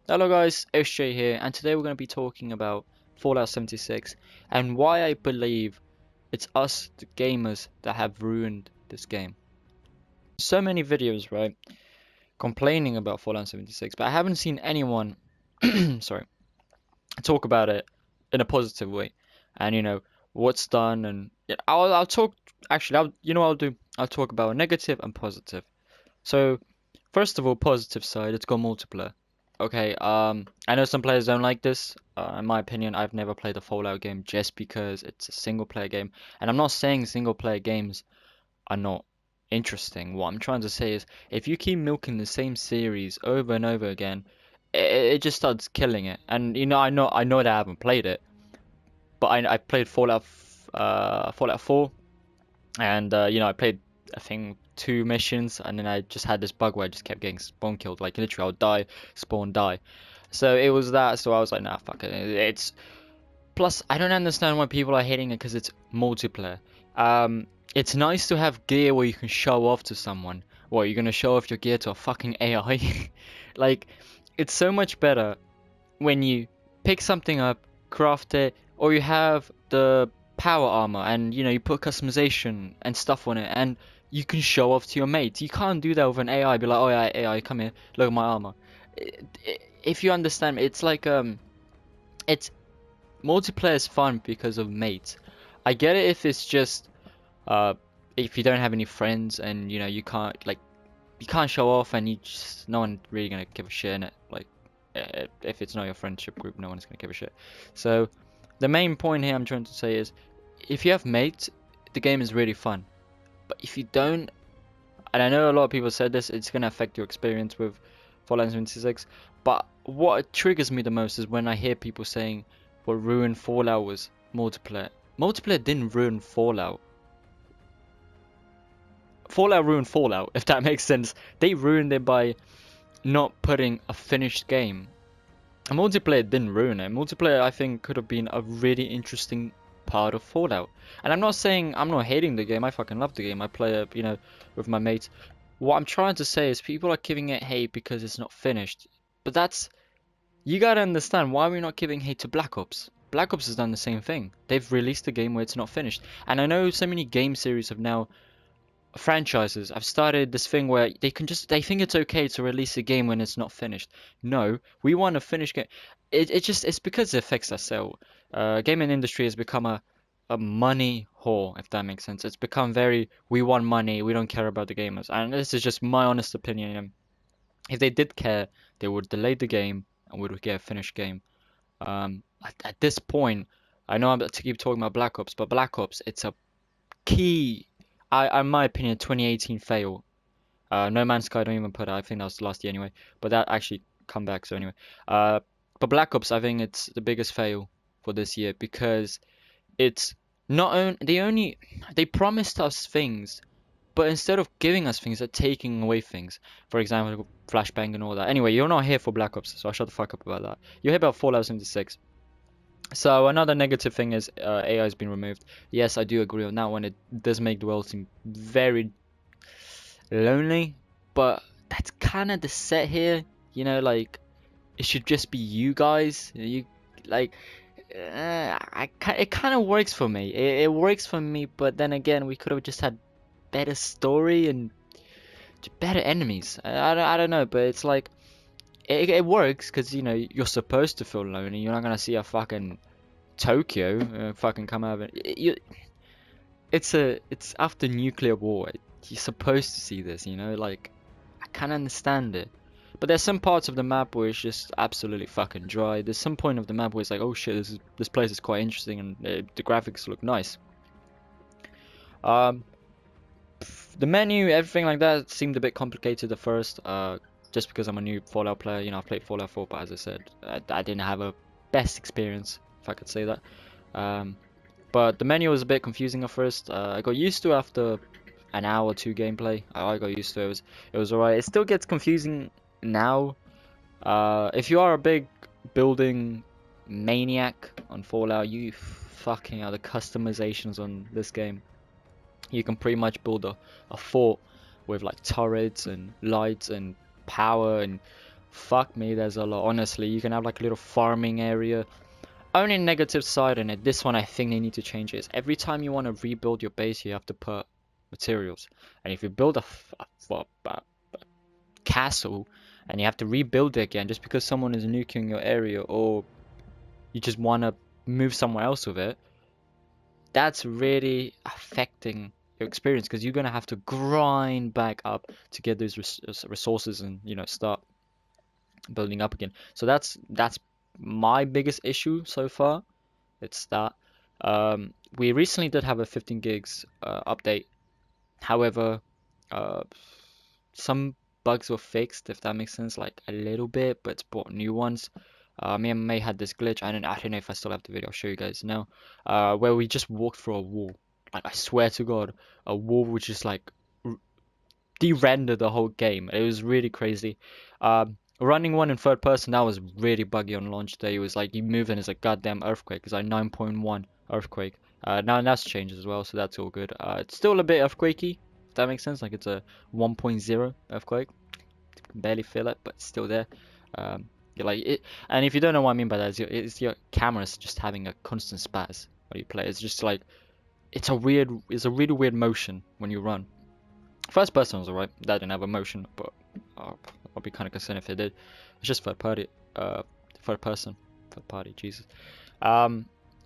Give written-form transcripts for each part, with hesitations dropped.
Hello guys, SJ here, and today we're going to be talking about Fallout 76 and why I believe it's us, the gamers, that have ruined this game. So many videos, right, complaining about Fallout 76, but I haven't seen anyone, sorry, talk about it in a positive way. And what's done, and yeah, I'll talk. Actually, what I'll do. I'll talk about negative and positive. So first of all, positive side, it's got multiplayer. Okay, I know some players don't like this. In my opinion, I've never played a Fallout game just because it's a single player game. And I'm not saying single player games are not interesting. What I'm trying to say is if you keep milking the same series over and over again, it just starts killing it. And I know that I haven't played it, but I played Fallout 4, and I played, I think, two missions, and then I just had this bug where I just kept getting spawn killed. Like literally, I'll die, spawn, die. So it was that. So I was like, nah, fuck it. It's plus I don't understand why people are hating it because it's multiplayer. It's nice to have gear where you can show off to someone. What, you're gonna show off your gear to a fucking AI? Like, it's so much better when you pick something up, craft it, or you have the power armor and you put customization and stuff on it and you can show off to your mates. You can't do that with an AI. Be like, oh yeah, AI, come here, look at my armor. If you understand, it's like it's multiplayer is fun because of mates. I get it if it's just uh, if you don't have any friends and you can't show off and you just no one really gonna give a shit in it. Like if it's not your friendship group, no one's gonna give a shit. So the main point here I'm trying to say is if you have mates, the game is really fun. But if you don't, and I know a lot of people said this, it's gonna affect your experience with Fallout 76. But what triggers me the most is when I hear people saying what ruined Fallout was multiplayer. Multiplayer didn't ruin Fallout. Fallout ruined Fallout, if that makes sense. They ruined it by not putting a finished game. And multiplayer didn't ruin it. Multiplayer, I think, could have been a really interesting part of Fallout. And I'm not saying I'm not hating the game. I fucking love the game. I play it, with my mates. What I'm trying to say is people are giving it hate because it's not finished. But you gotta understand, why are we not giving hate to Black Ops? Black Ops has done the same thing. They've released a game where it's not finished. And I know so many game series have now franchises. I've started this thing where they think it's okay to release a game when it's not finished. No, we want a finished game. It's because it affects our sale. Gaming industry has become a money whore, if that makes sense. It's become very, we want money, we don't care about the gamers. And this is just my honest opinion. If they did care, they would delay the game and we would get a finished game. At this point, I know I'm to keep talking about Black Ops, but Black Ops, it's a key, in my opinion, 2018 fail. No Man's Sky, don't even put it. I think that was last year anyway. But that actually come back. So anyway, uh, but Black Ops, I think it's the biggest fail for this year because it's not only they promised us things, but instead of giving us things, they're taking away things. For example, flashbang and all that. Anyway, you're not here for Black Ops, so I shut the fuck up about that. You're here about Fallout 76. So another negative thing is AI has been removed. Yes, I do agree on that one. It does make the world seem very lonely, but that's kind of the set here. Like it should just be you guys. You like, it kind of works for me. It works for me, but then again, we could have just had better story and better enemies. I don't know, but it's like it works because you're supposed to feel lonely. You're not gonna see a fucking Tokyo fucking come out of it. It's after nuclear war. You're supposed to see this, like I can understand it. But there's some parts of the map where it's just absolutely fucking dry. There's some point of the map where it's like, oh shit, this place is quite interesting and the graphics look nice. Um, the menu, everything like that seemed a bit complicated at first. Just because I'm a new Fallout player, I've played Fallout 4, but as I said, I didn't have a best experience, if I could say that. Um, but the menu was a bit confusing at first. I got used to it after an hour or two gameplay. I got used to it. It was alright. It still gets confusing now. If you are a big building maniac on Fallout, you fucking are the customizations on this game. You can pretty much build a fort with like turrets and lights and power and Fuck me, there's a lot. Honestly, you can have like a little farming area. Only negative side in it, this one I think they need to change, is every time you want to rebuild your base, you have to put materials. And if you build a castle and you have to rebuild it again just because someone is nuking your area, or you just want to move somewhere else with it, that's really affecting your experience, because you're going to have to grind back up to get those resources and, you know, start building up again. So that's my biggest issue so far. It's that we recently did have a 15 gigs update. However, uh, some bugs were fixed, if that makes sense, like a little bit, but it's brought new ones. Me and May had this glitch. I don't know if I still have the video. I'll show you guys now. Where we just walked through a wall. Like, I swear to God, a wall would just like de-render the whole game. It was really crazy. Running one in third person, that was really buggy on launch day. It was like you move and it's a goddamn earthquake. It's like 9.1 earthquake. Now that's changed as well, so that's all good. It's still a bit earthquakey, if that makes sense. Like it's a 1.0 earthquake. You can barely feel it, but it's still there. You're like it, and if you don't know what I mean by that, it's your camera's just having a constant spaz when you play. It's just like it's a really weird motion when you run. First person was alright. That didn't have a motion, but I'll be kind of concerned if it did. It's just third party, third person, third party. Jesus.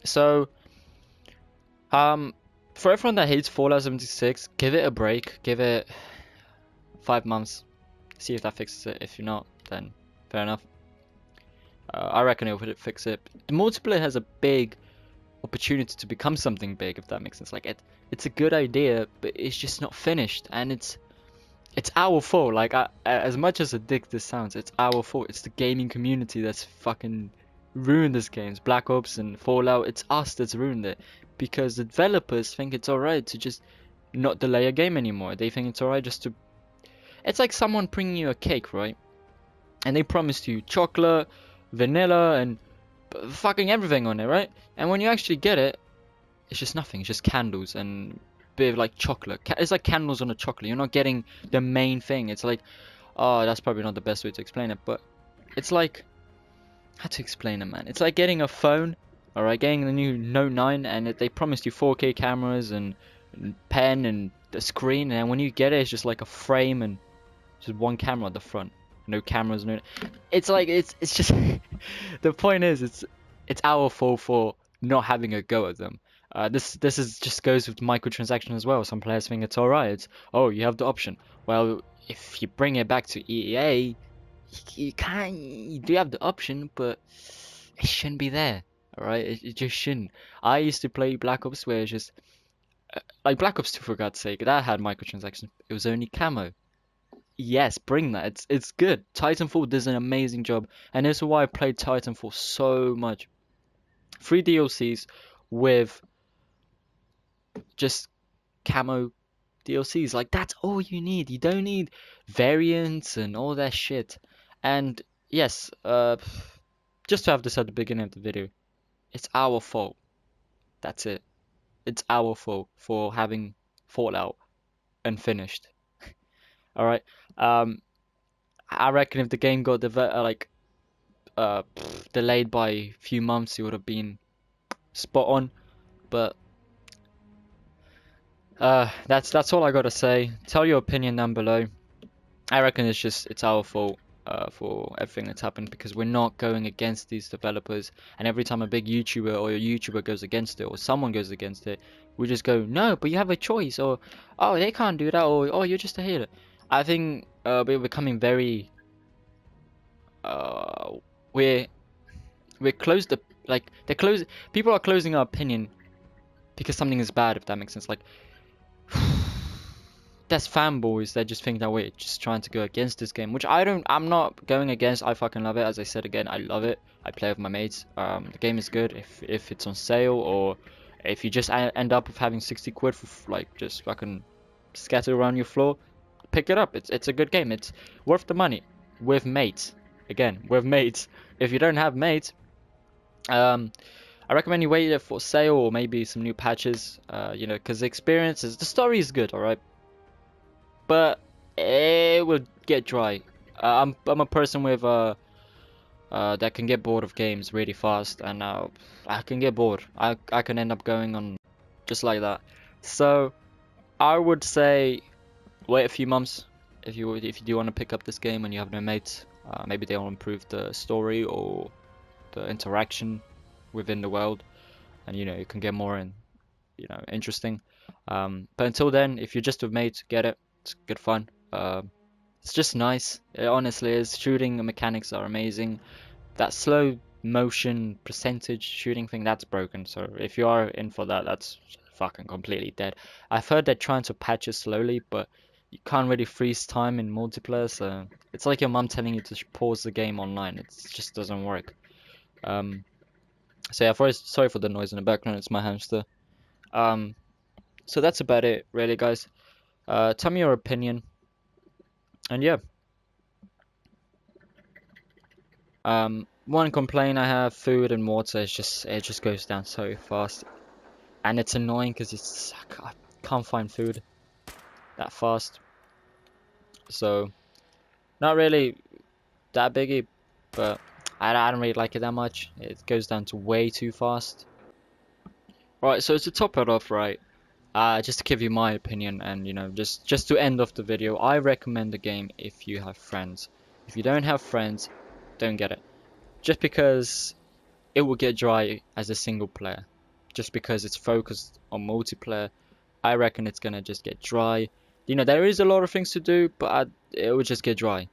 So, for everyone that hates Fallout 76, give it a break. Give it 5 months. See if that fixes it. If you're not, then fair enough. I reckon it would fix it. The multiplayer has a big opportunity to become something big, if that makes sense. Like it's a good idea, but it's just not finished, and it's our fault. Like as much as a dick this sounds, it's our fault. It's the gaming community that's fucking ruined this game. It's Black Ops and Fallout. It's us that's ruined it, because the developers think it's alright to just not delay a game anymore. They think it's alright just to. It's like someone bringing you a cake, right? And they promised you chocolate, vanilla, and fucking everything on it, right? And when you actually get it, it's just nothing. It's just candles and a bit of like chocolate. It's like candles on a chocolate. You're not getting the main thing. It's like, oh, that's probably not the best way to explain it, but it's like, how to explain it, man? It's like getting a phone, alright, getting the new Note 9, and they promised you 4K cameras and pen and the screen, and when you get it, it's just like a frame and just one camera at the front. No cameras, no. It's like it's just. The point is, it's our fault for not having a go at them. This is just goes with microtransactions as well. Some players think it's alright. It's, oh, you have the option. Well, if you bring it back to EA, you do have the option, but it shouldn't be there. Alright, it just shouldn't. I used to play Black Ops where it's just like Black Ops 2, for God's sake, that had microtransactions. It was only camo. Yes, bring that. It's good. Titanfall does an amazing job, and this is why I played Titanfall so much. 3 DLCs with just camo DLCs. Like, that's all you need. You don't need variants and all that shit. And yes, just to have this at the beginning of the video, it's our fault. That's it. It's our fault for having Fallout unfinished. Alright. I reckon if the game got delayed by a few months, it would have been spot on. But that's all I gotta say. Tell your opinion down below. I reckon it's our fault for everything that's happened, because we're not going against these developers. And every time a big YouTuber or a YouTuber goes against it, or someone goes against it, we just go, no, but you have a choice, or oh, they can't do that, or oh, you're just a hater. I think we're becoming very we're closed up, like people are closing our opinion because something is bad, if that makes sense. Like, there's fanboys that just think that we're just trying to go against this game, which I'm not going against. I fucking love it. As I said again, I love it. I play with my mates. The game is good if it's on sale, or if you just end up with having 60 quid for like just fucking scatter around your floor, pick it up. It's a good game. It's worth the money with mates. Again, with mates. If you don't have mates, I recommend you wait for sale or maybe some new patches. You know, because the story is good, alright, but it will get dry I'm a person with that can get bored of games really fast, and I can get bored. I can end up going on just like that. So I would say wait a few months if you do want to pick up this game and you have no mates. Maybe they'll improve the story or the interaction within the world, and you can get more interesting. But until then, if you're just with mates, get it. It's good fun. It's just nice. It honestly is. Shooting mechanics are amazing. That slow motion percentage shooting thing, that's broken. So if you are in for that, that's fucking completely dead. I've heard they're trying to patch it slowly, but you can't really freeze time in multiplayer. So it's like your mum telling you to pause the game online. It just doesn't work. Um, so yeah, sorry for the noise in the background. It's my hamster. Um, so that's about it, really, guys. Tell me your opinion, and yeah. One complaint I have: food and water. It just goes down so fast, and it's annoying because I can't find food that fast. So not really that biggie, but I don't really like it that much. It goes down to way too fast. Right, so to top it off, right, just to give you my opinion, and just to end off the video, I recommend the game if you have friends. If you don't have friends, don't get it. Just because it will get dry as a single player. Just because it's focused on multiplayer, I reckon it's gonna just get dry. There is a lot of things to do, but it will just get dry.